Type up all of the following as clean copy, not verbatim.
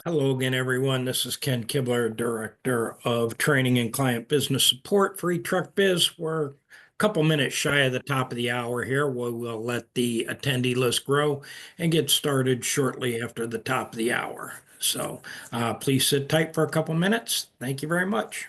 Hello again, everyone. This is Ken Kibler, Director of Training and Client Business Support for eTruckBiz. We're a couple minutes shy of the top of the hour here. We will let the attendee list grow and get started shortly after the top of the hour. So please sit tight for a couple minutes. Thank you very much.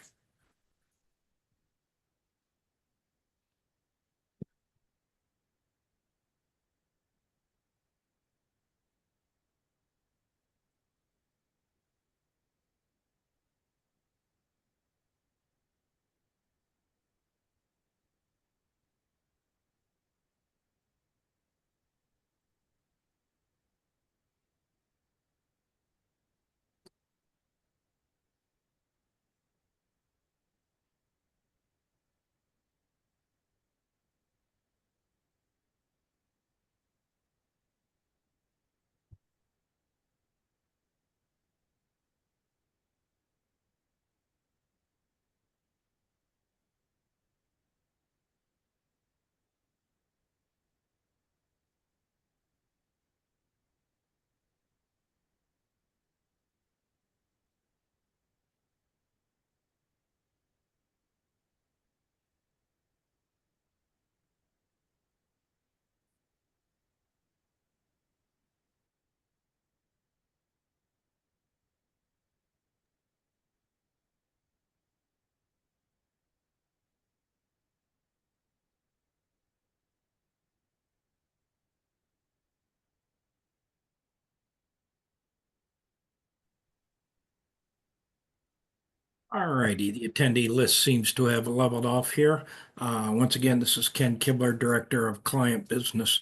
All righty, the attendee list seems to have leveled off here. Once again, this is Ken Kibler, Director of Client Business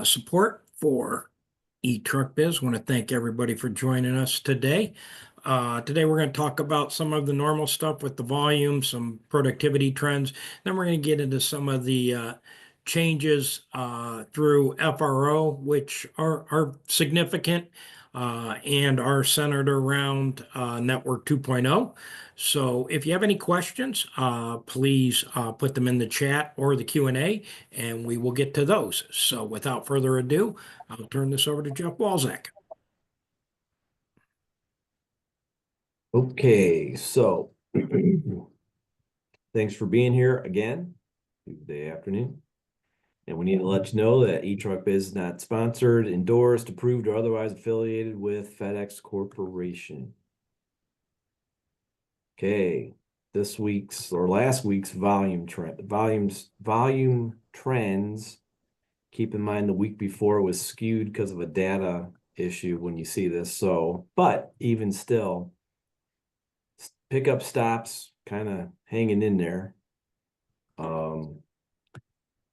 Support for eTruckBiz. Want to thank everybody for joining us today. Today we're going to talk about some of the normal stuff with the volume, some productivity trends. Then we're going to get into some of the changes through FRO, which are significant and are centered around Network 2.0. So if you have any questions, please put them in the chat or the Q&A, and we will get to those. So without further ado, I'll turn this over to Jeff Walczak. Okay, so thanks for being here again, Tuesday afternoon. And we need to let you know that eTruckBiz is not sponsored, endorsed, approved, or otherwise affiliated with FedEx Corporation. Okay, this week's or last week's volume trends. Keep in mind the week before was skewed because of a data issue when you see this. So, but even still, pickup stops kind of hanging in there.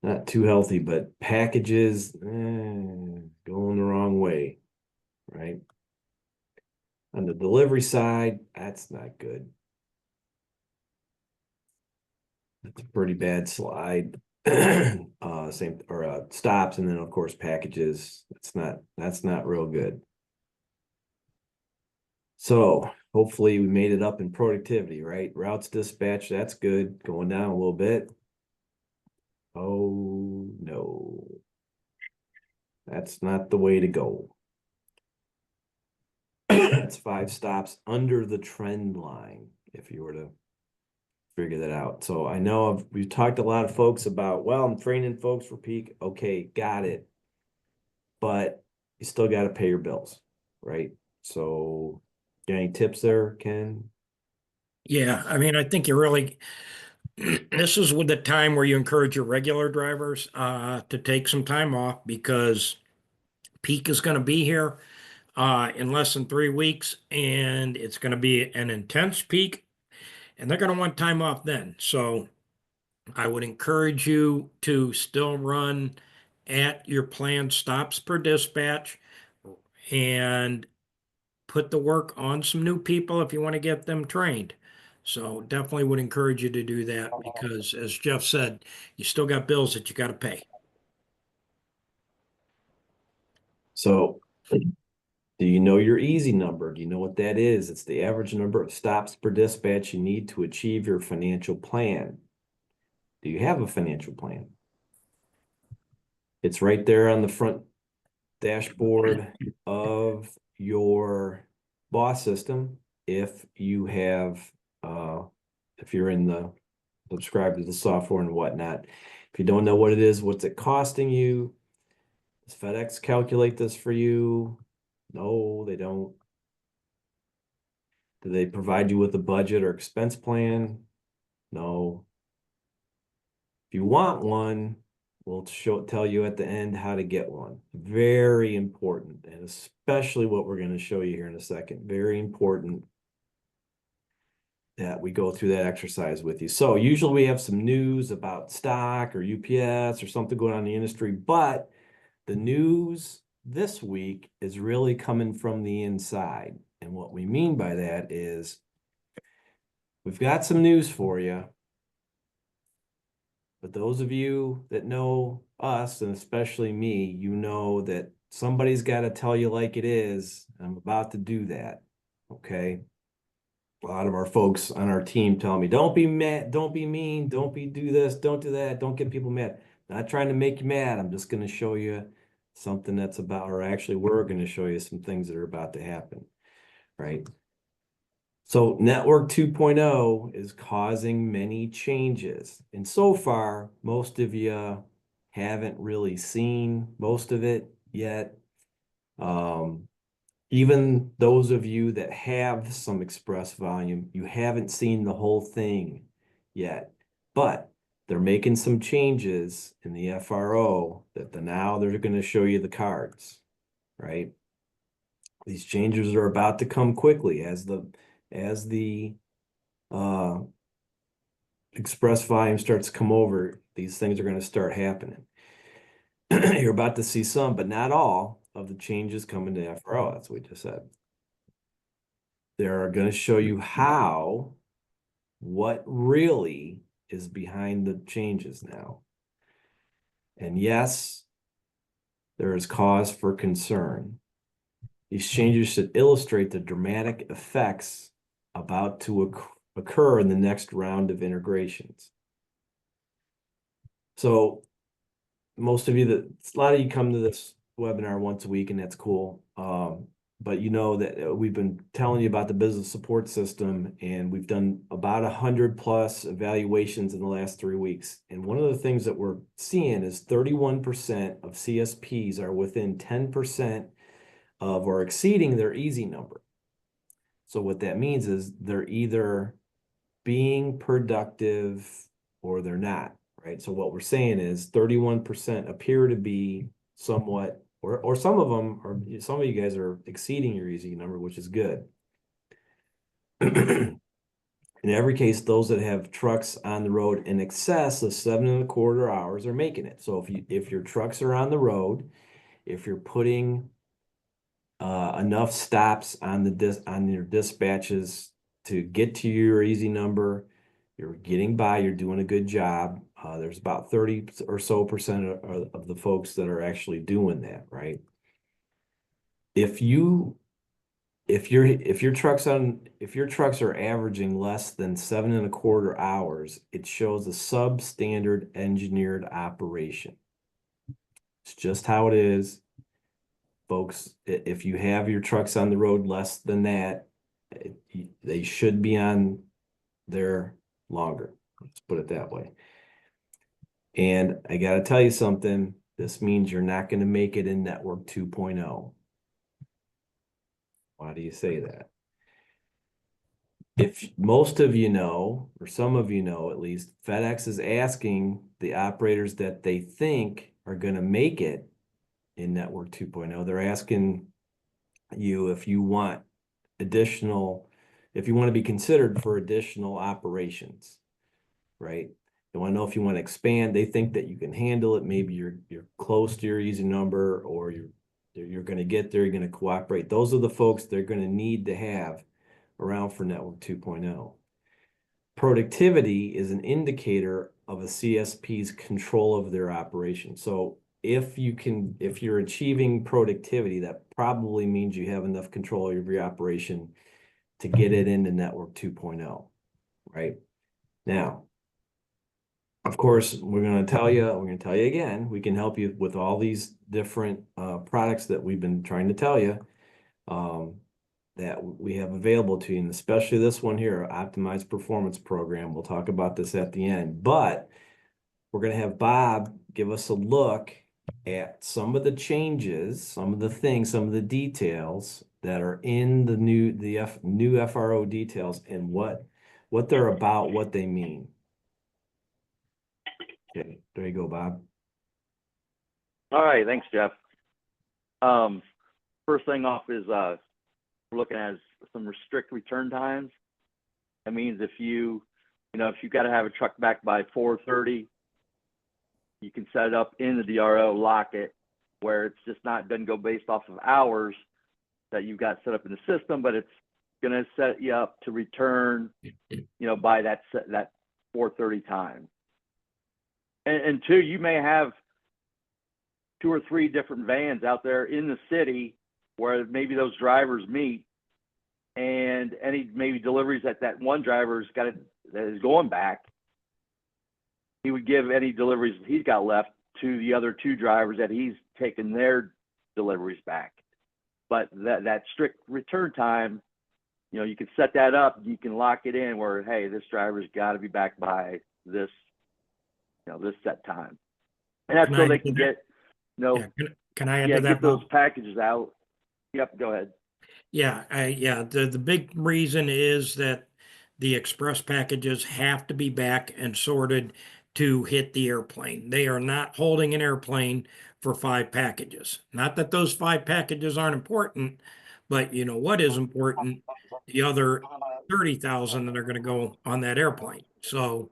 Not too healthy, but packages going the wrong way, right? On the delivery side, that's not good. That's a pretty bad slide. Stops, and then of course packages. That's not real good. So hopefully we made it up in productivity, right? Routes dispatch, that's good. Going down a little bit. Oh no. That's not the way to go. It's 5 stops under the trend line if you were to figure that out. So I know we've talked to a lot of folks about, well, I'm training folks for peak. Okay, got it. But you still got to pay your bills, right? So got any tips there, Ken? Yeah, I mean, I think you really, this is with the time where you encourage your regular drivers to take some time off because peak is going to be here in less than 3 weeks, and it's going to be an intense peak, and they're going to want time off then. So I would encourage you to still run at your planned stops per dispatch and put the work on some new people if you want to get them trained. So definitely would encourage you to do that because, as Jeff said, you still got bills that you got to pay. So do you know your easy number? Do you know what that is? It's the average number of stops per dispatch you need to achieve your financial plan. Do you have a financial plan? It's right there on the front dashboard of your boss system. If you have, if you're in the subscribe to the software and whatnot. If you don't know what it is, what's it costing you? Does FedEx calculate this for you? No, they don't. Do they provide you with a budget or expense plan? No. If you want one, we'll tell you at the end how to get one. Very important, and especially what we're going to show you here in a second. Very important that we go through that exercise with you. So usually we have some news about stock or UPS or something going on in the industry, but the news this week is really coming from the inside. And what we mean by that is we've got some news for you, but those of you that know us, and especially me, you know that somebody's got to tell you like it is. I'm about to do that. Okay. A lot of our folks on our team tell me, don't be mad, don't be mean, don't be do this, don't do that, don't get people mad. Not trying to make you mad. I'm just going to show you something that's about, or actually we're going to show you some things that are about to happen, right? So Network 2.0 is causing many changes. And so far, most of you haven't really seen most of it yet. Even those of you that have some express volume, you haven't seen the whole thing yet, but they're making some changes in the FRO that now they're going to show you the cards, right? These changes are about to come quickly as the express volume starts to come over. These things are going to start happening. You're about to see some, but not all of the changes coming to FRO. That's what we just said. They're going to show you what really is behind the changes now. And yes, there is cause for concern. These changes should illustrate the dramatic effects about to occur in the next round of integrations. So most of you, a lot of you come to this webinar once a week, and that's cool. But you know that we've been telling you about the business support system, and we've done about 100+ evaluations in the last 3 weeks. And one of the things that we're seeing is 31% of CSPs are within 10% of or exceeding their easy number. So what that means is they're either being productive or they're not, right? So what we're saying is 31% appear to be somewhat, or some of them are, some of you guys are exceeding your easy number, which is good. In every case, those that have trucks on the road in excess of 7.25 hours are making it. So if your trucks are on the road, if you're putting enough stops on your dispatches to get to your easy number, you're getting by, you're doing a good job. There's about 30 or so percent of the folks that are actually doing that, right? If your trucks are averaging less than 7.25 hours, it shows a substandard engineered operation. It's just how it is. Folks, if you have your trucks on the road less than that, they should be on there longer. Let's put it that way. And I got to tell you something. This means you're not going to make it in Network 2.0. Why do you say that? If most of you know, or some of you know at least, FedEx is asking the operators that they think are going to make it in Network 2.0. They're asking you if you want if you want to be considered for additional operations, right? They want to know if you want to expand. They think that you can handle it. Maybe you're close to your easy number, or you're going to get there. You're going to cooperate. Those are the folks they're going to need to have around for Network 2.0. Productivity is an indicator of a CSP's control of their operation. So if you're achieving productivity, that probably means you have enough control of your operation to get it into Network 2.0, right? Now, of course, we're going to tell you again, we can help you with all these different products that we've been trying to tell you. that we have available to you, and especially this one here, Optimized Performance Program. We'll talk about this at the end, but we're going to have Bob give us a look at some of the changes, some of the things, some of the details that are in the new FRO details and what they're about, what they mean. Okay, there you go, Bob. All right, thanks, Jeff. First thing off is we're looking at some restrict return times. That means if you got to have a truck back by 4:30, you can set it up in the DRO, lock it, where it's just not doesn't go based off of hours that you've got set up in the system, but it's going to set you up to return, by that 4:30 time. And two, you may have 2 or 3 different vans out there in the city where maybe those drivers meet, and any maybe deliveries that one driver's got that is going back, he would give any deliveries he's got left to the other 2 drivers that he's taken their deliveries back. But that strict return time, you can set that up. You can lock it in where, hey, this driver's got to be back by this, this set time, and that's so they can get, Can I add to that, get those Bob? packages out. Yep, go ahead. Yeah, the big reason is that the express packages have to be back and sorted to hit the airplane. They are not holding an airplane for 5 packages. Not that those 5 packages aren't important, but you know what is important? The other 30,000 that are going to go on that airplane. So,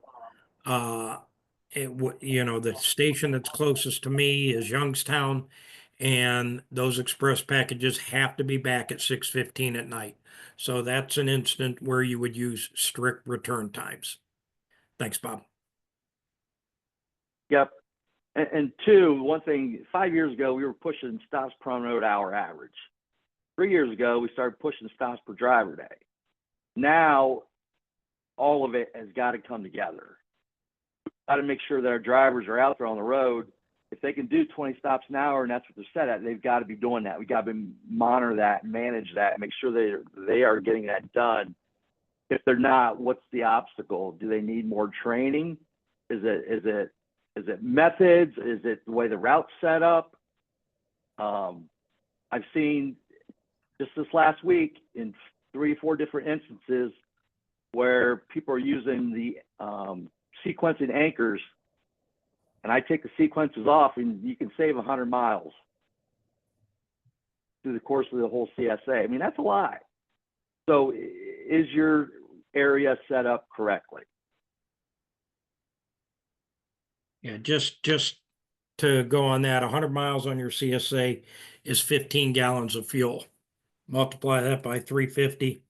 the station that's closest to me is Youngstown, and those express packages have to be back at 6:15 at night. So that's an instant where you would use strict return times. Thanks, Bob. Yep. And two, one thing, 5 years ago, we were pushing stops per unload hour average. 3 years ago, we started pushing stops per driver day. Now, all of it has got to come together. We've got to make sure that our drivers are out there on the road. If they can do 20 stops an hour and that's what they're set at, they've got to be doing that. We got to monitor that, manage that, make sure they are getting that done. If they're not, what's the obstacle? Do they need more training? Is it methods? Is it the way the route's set up? I've seen just this last week in 3 or 4 different instances where people are using the sequencing anchors, and I take the sequences off, and you can save 100 miles through the course of the whole CSA. I mean, that's a lot. So is your area set up correctly? Yeah, just to go on that, 100 miles on your CSA is 15 gallons of fuel. Multiply that by 350.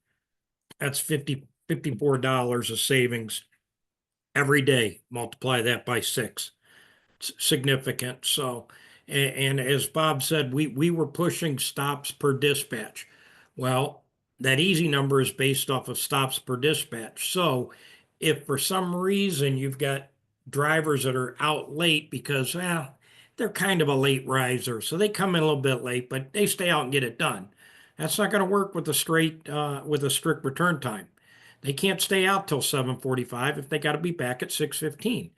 That's $54 of savings every day. Multiply that by 6. It's significant. So, and as Bob said, we were pushing stops per dispatch. Well, that easy number is based off of stops per dispatch. So if for some reason you've got drivers that are out late because, they're kind of a late riser, so they come in a little bit late, but they stay out and get it done. That's not going to work with a strict return time. They can't stay out till 7:45 if they got to be back at 6:15.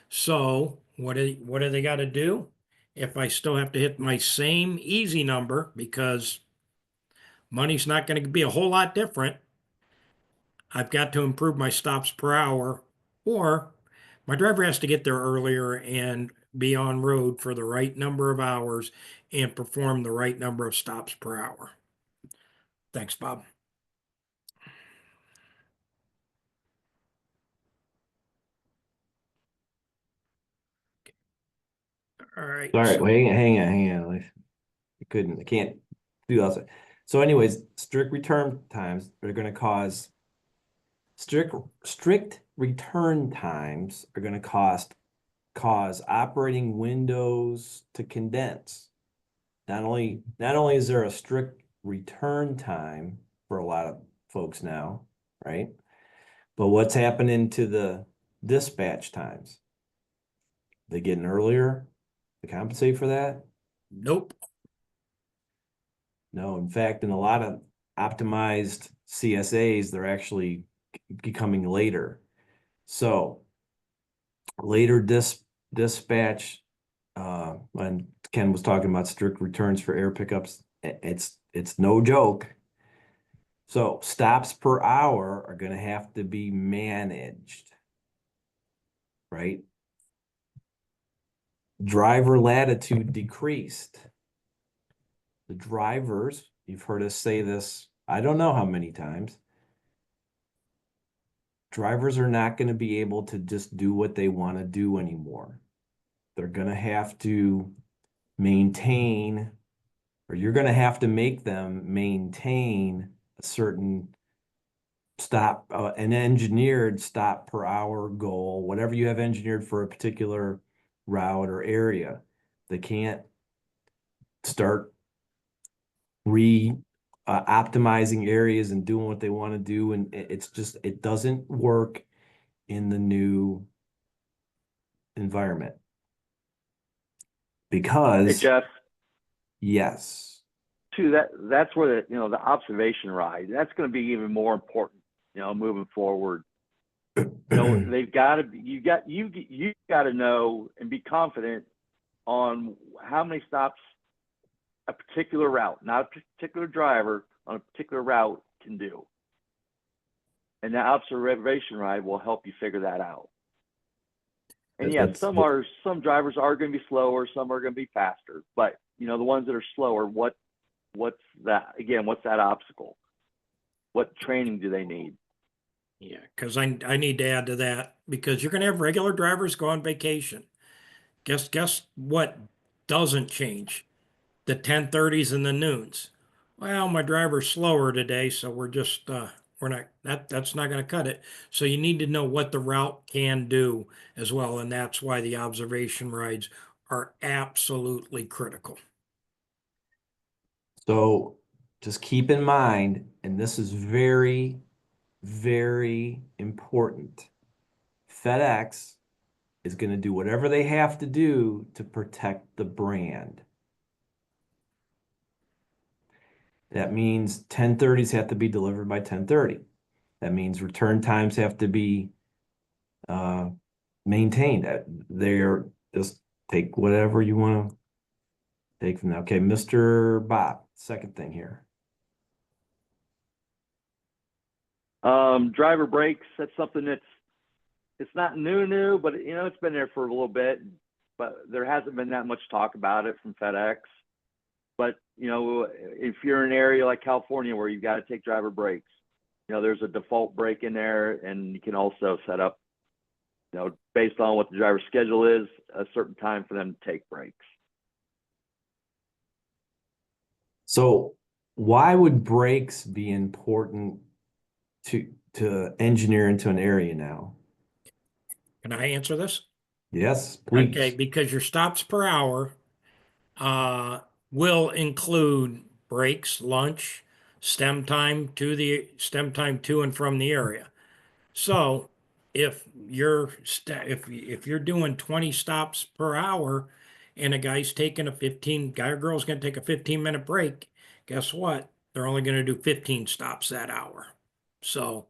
So what do they got to do? If I still have to hit my same easy number because money's not going to be a whole lot different, I've got to improve my stops per hour, or my driver has to get there earlier and be on road for the right number of hours and perform the right number of stops per hour. Thanks, Bob. All right. All right, well, hang on. I can't do that. So anyways, strict return times are going to cause strict return times are going to cause operating windows to condense. Not only is there a strict return time for a lot of folks now, right? But what's happening to the dispatch times? They getting earlier to compensate for that? Nope. No, in fact, in a lot of optimized CSAs, they're actually becoming later. So later dispatch, when Ken was talking about strict returns for air pickups, it's no joke. So stops per hour are going to have to be managed, right? Driver latitude decreased. The drivers, you've heard us say this, I don't know how many times. Drivers are not going to be able to just do what they want to do anymore. They're going to have to maintain, or you're going to have to make them maintain a certain stop, an engineered stop per hour goal, whatever you have engineered for a particular route or area. They can't start optimizing areas and doing what they want to do. And it's just, it doesn't work in the new environment. Hey, Because, Jeff, yes, too, that's where the observation ride, that's going to be even more important, moving forward. They've got to, you got to know and be confident on how many stops a particular route, not a particular driver on a particular route can do. And that observation ride will help you figure that out. And yes, some drivers are going to be slower, some are going to be faster, but the ones that are slower, what's that obstacle? What training do they need? Yeah, because I need to add to that, because you're going to have regular drivers go on vacation. Guess what doesn't change? The 10:30s and the noons. Well, my driver's slower today, so we're not that's not going to cut it. So you need to know what the route can do as well, and that's why the observation rides are absolutely critical. so just keep in mind, and this is very, very important. FedEx is going to do whatever they have to do to protect the brand. That means 10:30s have to be delivered by 10:30. That means return times have to be maintained. They're just take whatever you want to take from that. Okay, Mr. Bob, second thing here. Driver breaks, that's something it's not new, but it's been there for a little bit, but there hasn't been that much talk about it from FedEx. But if you're in an area like California where you've got to take driver breaks, there's a default break in there, and you can also set up, based on what the driver's schedule is, a certain time for them to take breaks. So why would breaks be important to engineer into an area now? Can I answer this? Yes, Okay, please. because your stops per hour will include breaks, lunch, stem time to and from the area. So if if you're doing 20 stops per hour and a guy or girl's going to take a 15-minute break, guess what? They're only going to do 15 stops that hour. So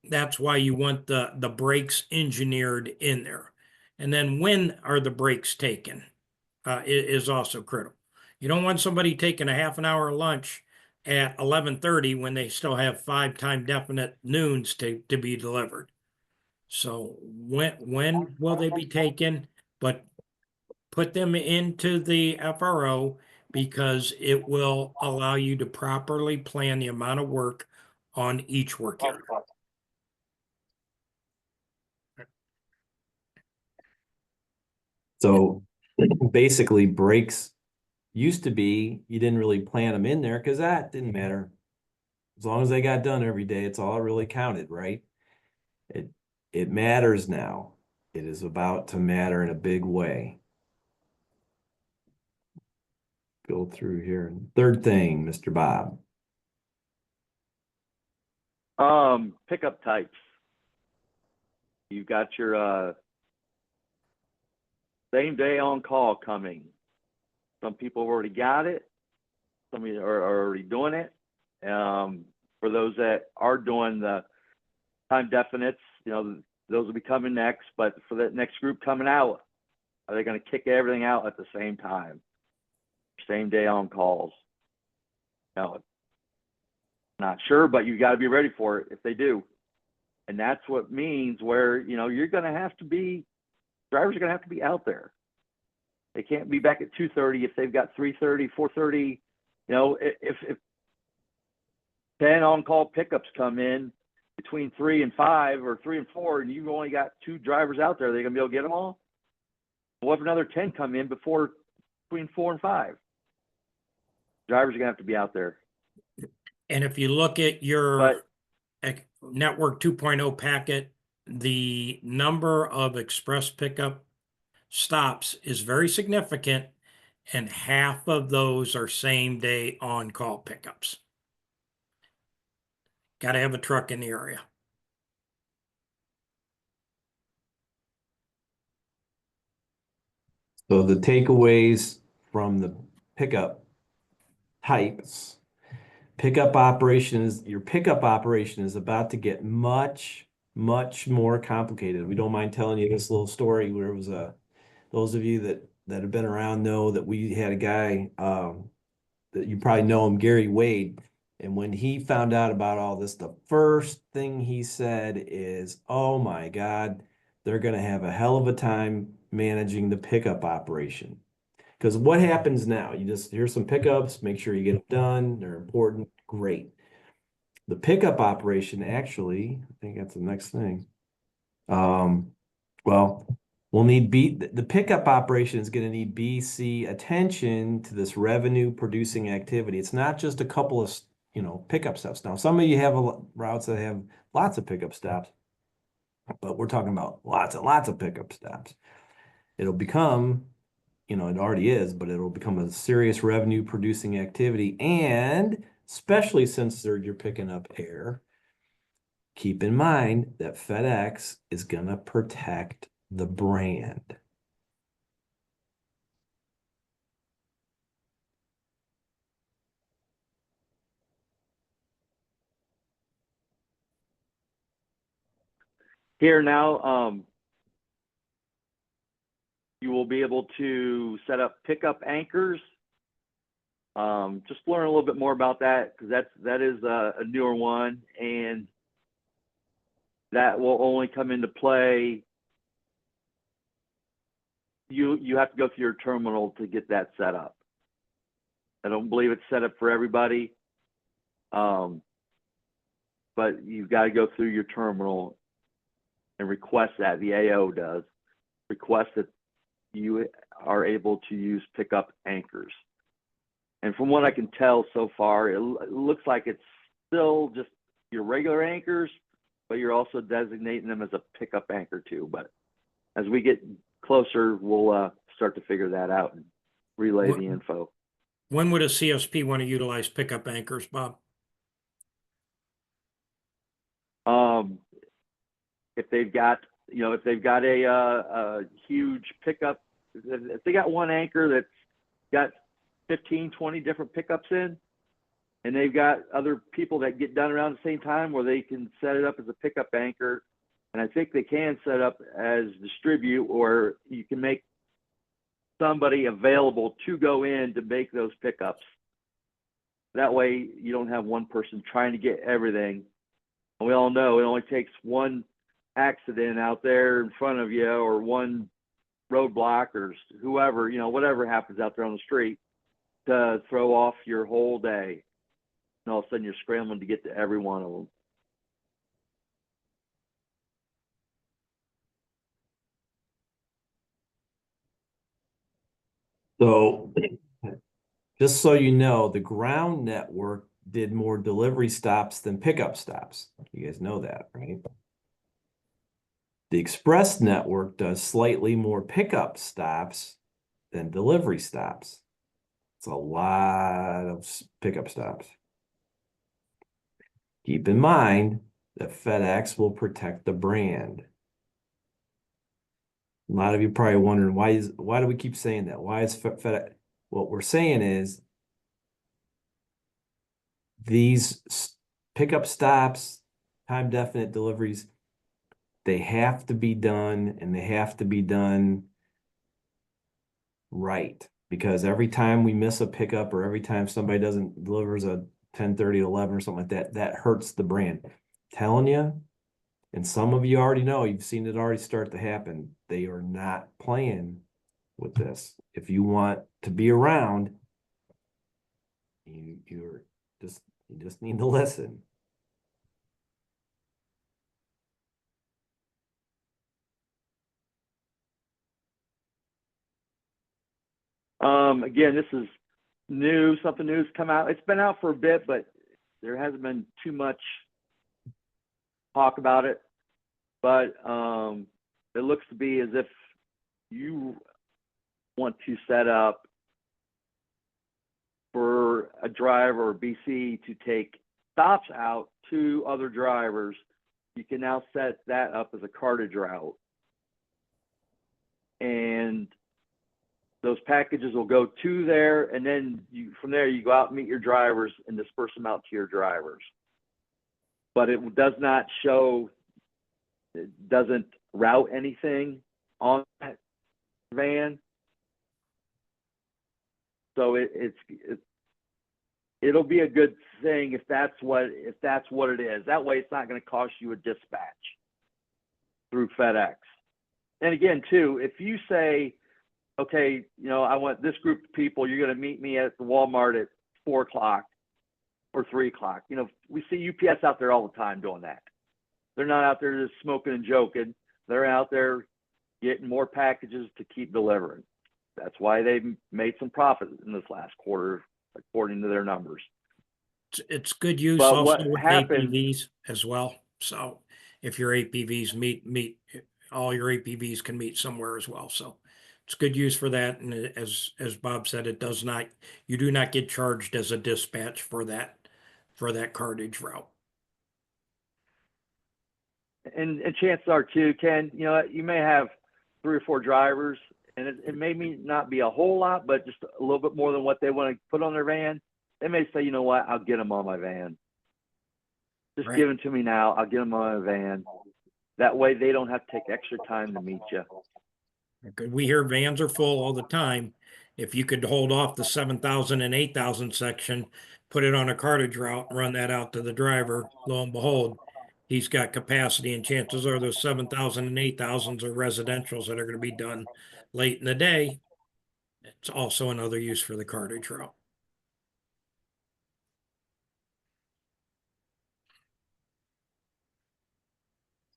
that's why you want the breaks engineered in there. And then when are the breaks taken is also critical. You don't want somebody taking a half an hour lunch at 11:30 when they still have 5 time definite noons to be delivered. So when will they be taken? But put them into the FRO, because it will allow you to properly plan the amount of work on each work area. So basically breaks used to be, you didn't really plan them in there because that didn't matter. As long as they got done every day, it's all really counted, right? It matters now. It is about to matter in a big way. Go through here. Third thing, Mr. Bob. Pickup types. You've got your same day on call coming. Some people have already got it. Some of you are already doing it. For those that are doing the time definites, those will be coming next. But for that next group coming out, are they going to kick everything out at the same time? Same day on calls? No, not sure, but you got to be ready for it if they do. And that's what means where, you're going to have to be, drivers are going to have to be out there. They can't be back at 2:30 if they've got 3:30, 4:30. If 10 on-call pickups come in between 3 and 5 or 3 and 4, and you've only got 2 drivers out there, they're going to be able to get them all? What if another 10 come in between 4 and 5? Drivers are going to have to be out there. And if you look at your Network 2.0 packet, the number of express pickup stops is very significant, and half of those are same day on-call pickups. Got to have a truck in the area. So the takeaways from the pickup types, your pickup operation is about to get much, much more complicated. We don't mind telling you this little story where it was those of you that have been around know that we had a guy that you probably know him, Gary Wade. And when he found out about all this, the first thing he said is, oh my God, they're going to have a hell of a time managing the pickup operation. Because what happens now? Here's some pickups, make sure you get them done. They're important. Great. The pickup operation, actually, I think that's the next thing. Well, we'll need the pickup operation is going to need BC attention to this revenue producing activity. It's not just a couple of, pickup stops. Now, some of you have routes that have lots of pickup stops, but we're talking about lots and lots of pickup stops. It'll become, it already is, but it'll become a serious revenue producing activity. And especially since you're picking up air, keep in mind that FedEx is going to protect the brand. Here now, you will be able to set up pickup anchors. Just learn a little bit more about that, because that is a newer one, and that will only come into play. You have to go through your terminal to get that set up. I don't believe it's set up for everybody, but you've got to go through your terminal and request that. The AO does request that you are able to use pickup anchors. And from what I can tell so far, it looks like it's still just your regular anchors, but you're also designating them as a pickup anchor too. But as we get closer, we'll start to figure that out and relay the info. When would a CSP want to utilize pickup anchors, Bob? If they've got, a huge pickup, if they got one anchor that's got 15, 20 different pickups in, and they've got other people that get done around the same time where they can set it up as a pickup anchor. And I think they can set up as distribute, or you can make somebody available to go in to make those pickups. That way you don't have one person trying to get everything. And we all know it only takes one accident out there in front of you, or one roadblock, or whoever, whatever happens out there on the street, to throw off your whole day. And all of a sudden you're scrambling to get to every one of them. So just so you know, the ground network did more delivery stops than pickup stops. You guys know that, right? The express network does slightly more pickup stops than delivery stops. It's a lot of pickup stops. Keep in mind that FedEx will protect the brand. A lot of you probably wondering, why do we keep saying that? Why is FedEx? What we're saying is these pickup stops, time definite deliveries, they have to be done, and they have to be done right. Because every time we miss a pickup, or every time somebody doesn't delivers a 10:30, 11 or something like that, that hurts the brand. Telling you, and some of you already know, you've seen it already start to happen. They are not playing with this. If you want to be around, you just need to listen. Again, this is new, something new's come out. It's been out for a bit, but there hasn't been too much talk about it. But it looks to be as if you want to set up for a driver or BC to take stops out to other drivers. You can now set that up as a cartage route. And those packages will go to there, and then from there you go out and meet your drivers and disperse them out to your drivers. But it does not show, it doesn't route anything on that van. So it'll be a good thing if that's what it is. That way it's not going to cost you a dispatch through FedEx. And again, too, if you say, okay, I want this group of people, you're going to meet me at the Walmart at 4 o'clock or 3 o'clock. We see UPS out there all the time doing that. They're not out there just smoking and joking. They're out there getting more packages to keep delivering. That's why they made some profit in this last quarter, according to their numbers. It's good use But also what with happened, APVs as well. So if your APVs meet, all your APVs can meet somewhere as well. So it's good use for that. And as Bob said, you do not get charged as a dispatch for that cartage route. and chances are too, Ken, you may have 3 or 4 drivers, and it may not be a whole lot, but just a little bit more than what they want to put on their van. They may say, you know what, I'll get them on my van. Just Right. give them to me now. I'll get them on my van. That way they don't have to take extra time to meet you. We hear vans are full all the time. If you could hold off the 7,000 and 8,000 section, put it on a cartage route, and run that out to the driver, lo and behold, he's got capacity, and chances are those 7,000 and 8,000s are residentials that are going to be done late in the day. It's also another use for the cartage route.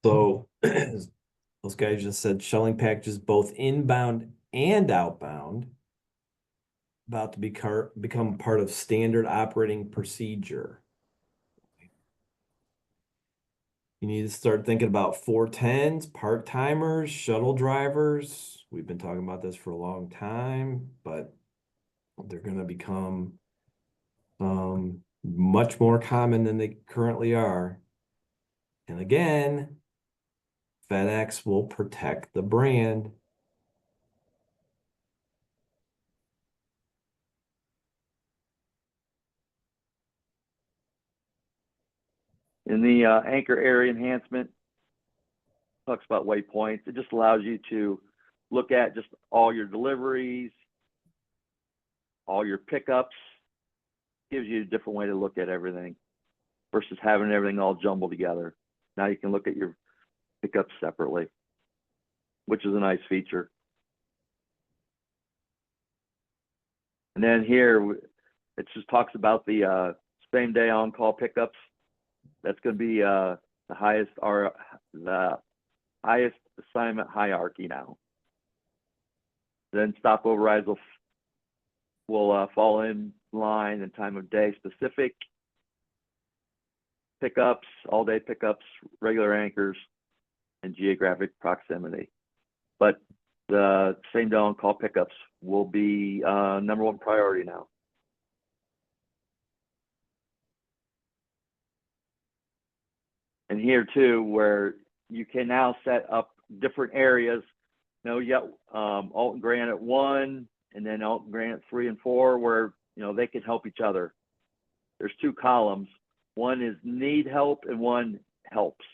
So those guys just said shelling packages both inbound and outbound about to become part of standard operating procedure. You need to start thinking about 410s, part-timers, shuttle drivers. We've been talking about this for a long time, but they're going to become much more common than they currently are. And again, FedEx will protect the brand. In the anchor area enhancement, talks about waypoints. It just allows you to look at just all your deliveries, all your pickups. Gives you a different way to look at everything versus having everything all jumbled together. Now you can look at your pickups separately, which is a nice feature. And then here, it just talks about the same day on-call pickups. That's going to be the highest assignment hierarchy now. Then stop overrides will fall in line and time of day specific pickups, all day pickups, regular anchors, and geographic proximity. But the same day on call pickups will be #1 priority now. And here too, where you can now set up different areas. You got Alton Granite 1, and then Alton Granite 3 and 4, where they can help each other. there's two columns. One is need help and one helps.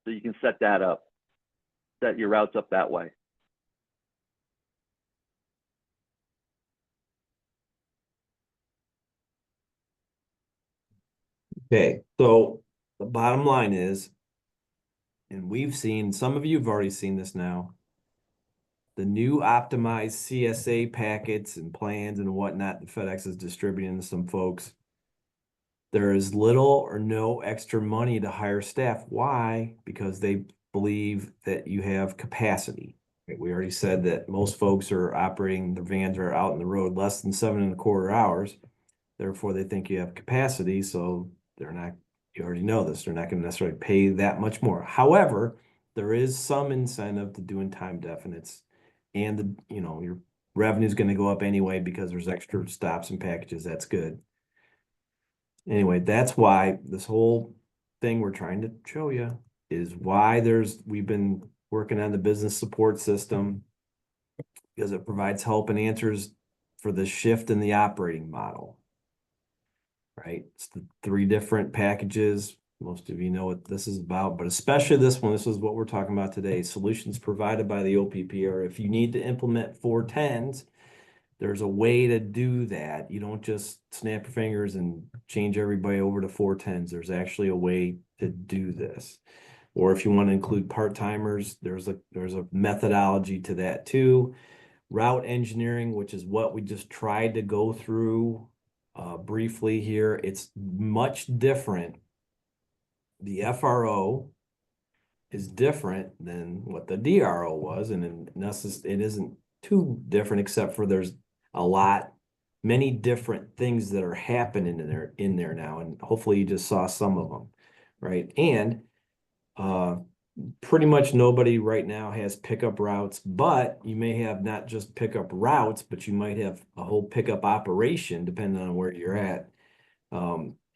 So you can set that up, set your routes up that way. Okay, so the bottom line is, and we've seen, some of you have already seen this now, the new optimized CSA packets and plans and whatnot that FedEx is distributing to some folks. There is little or no extra money to hire staff. Why? Because they believe that you have capacity. We already said that most folks are operating, their vans are out on the road less than 7.25 hours. Therefore, they think you have capacity. So they're not, you already know this, they're not going to necessarily pay that much more. However, there is some incentive to doing time definites, and your revenue is going to go up anyway because there's extra stops and packages. That's good. Anyway, that's why this whole thing we're trying to show you is why we've been working on the business support system, because it provides help and answers for the shift in the operating model. Right? It's the 3 different packages. Most of you know what this is about, but especially this one, this is what we're talking about today. Solutions provided by the OPP, or if you need to implement 410s, there's a way to do that. You don't just snap your fingers and change everybody over to 410s. There's actually a way to do this. Or if you want to include part-timers, there's a methodology to that too. Route engineering, which is what we just tried to go through briefly here. It's much different. The FRO is different than what the DRO was, and it isn't too different, except for there's many different things that are happening in there now, and hopefully you just saw some of them, right? And pretty much nobody right now has pickup routes, but you may have not just pickup routes, but you might have a whole pickup operation depending on where you're at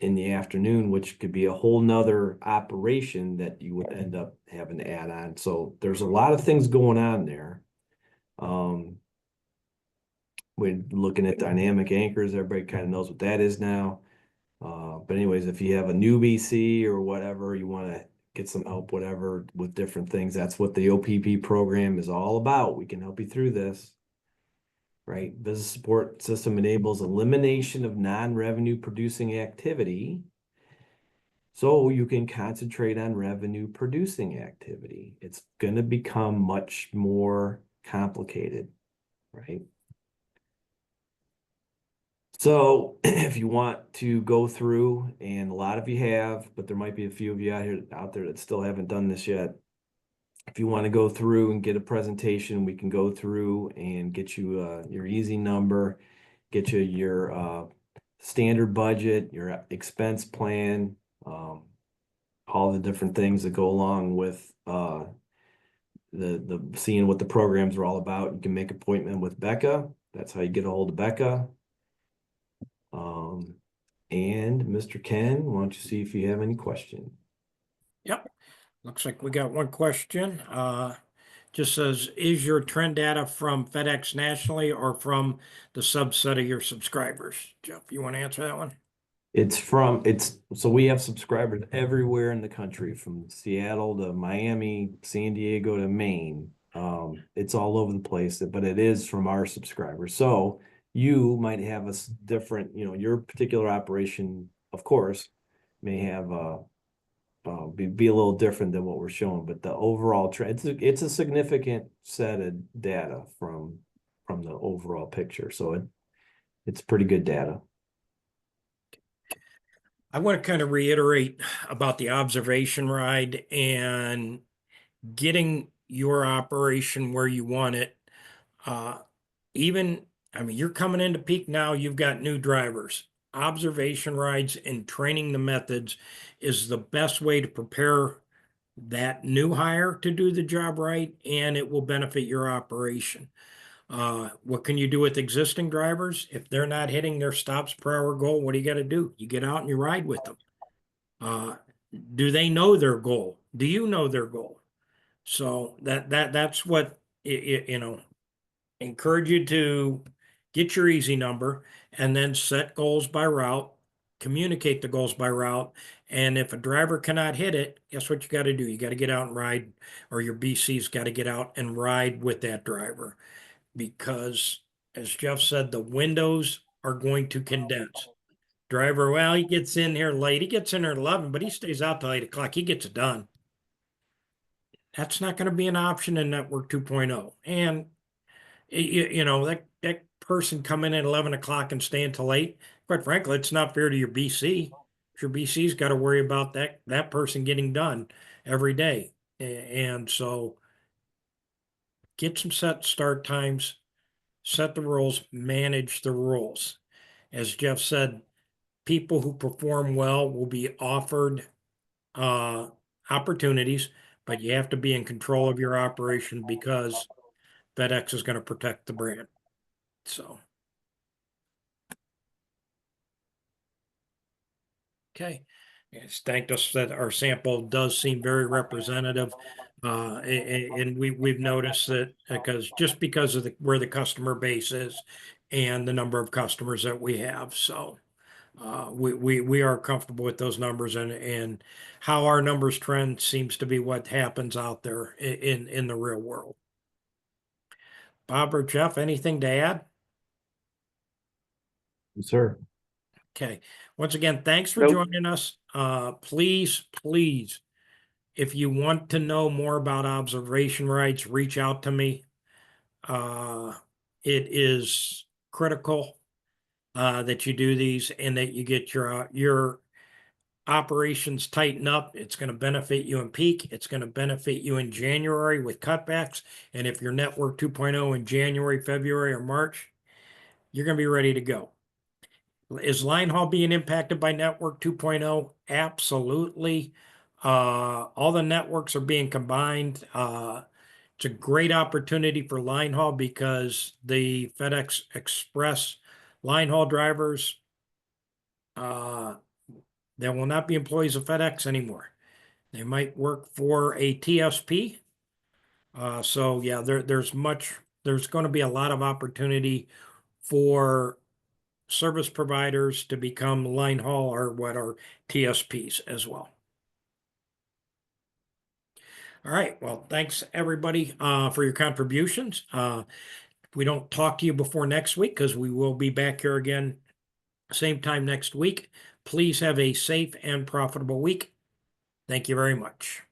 in the afternoon, which could be a whole nother operation that you would end up having to add on. So there's a lot of things going on there. We're looking at dynamic anchors. Everybody kind of knows what that is now. But anyways, if you have a new BC or whatever, you want to get some help, whatever, with different things, that's what the OPP program is all about. We can help you through this, right? Business support system enables elimination of non-revenue producing activity, so you can concentrate on revenue producing activity. It's going to become much more complicated, right? So if you want to go through, and a lot of you have, but there might be a few of you out there that still haven't done this yet. If you want to go through and get a presentation, we can go through and get you your easy number, get you your standard budget, your expense plan, all the different things that go along with the seeing what the programs are all about. You can make an appointment with Becca. That's how you get a hold of Becca. And Mr. Ken, why don't you see if you have any question? Yep. Looks like we got one question. Just says, is your trend data from FedEx nationally or from the subset of your subscribers? Jeff, you want to answer that one? So we have subscribers everywhere in the country, from Seattle to Miami, San Diego to Maine. It's all over the place, but it is from our subscribers. So you might have a different, your particular operation, of course, may have be a little different than what we're showing, but the overall trend, it's a significant set of data from the overall picture. So it's pretty good data. I want to kind of reiterate about the observation ride and getting your operation where you want it. You're coming into peak now, you've got new drivers. Observation rides and training the methods is the best way to prepare that new hire to do the job right, and it will benefit your operation. What can you do with existing drivers? If they're not hitting their stops per hour goal, what do you got to do? You get out and you ride with them. Do they know their goal? Do you know their goal? So that's what encourage you to get your easy number and then set goals by route communicate the goals by route. And if a driver cannot hit it, guess what you got to do? You got to get out and ride, or your BC's got to get out and ride with that driver. Because as Jeff said, the windows are going to condense. Driver, well, he gets in here late. He gets in there at 11, but he stays out till 8 o'clock. He gets it done. That's not going to be an option in Network 2.0. And you know, that person come in at 11 o'clock and stay until 8. Quite frankly, it's not fair to your BC. Your BC's got to worry about that person getting done every day. And so get some set start times, set the rules, manage the rules. As Jeff said, people who perform well will be offered opportunities, but you have to be in control of your operation because FedEx is going to protect the brand. So, okay. It's thanked us that our sample does seem very representative. And we've noticed that because of where the customer base is and the number of customers that we have. So we are comfortable with those numbers, and how our numbers trend seems to be what happens out there in the real world. Bob or Jeff, anything to add? Sir. Okay. Once again, thanks for Nope. joining us. Please, if you want to know more about observation rights, reach out to me. It is critical that you do these and that you get your operations tighten up. It's going to benefit you in peak. It's going to benefit you in January with cutbacks. And if you're Network 2.0 in January, February, or March, you're going to be ready to go. Is line haul being impacted by Network 2.0? Absolutely. All the networks are being combined. It's a great opportunity for line haul because the FedEx Express line haul drivers, they will not be employees of FedEx anymore. They might work for a TSP. So yeah, there's going to be a lot of opportunity for service providers to become line haul or what are TSPs as well. All right. Well, thanks everybody for your contributions. We don't talk to you before next week because we will be back here again same time next week. Please have a safe and profitable week. Thank you very much.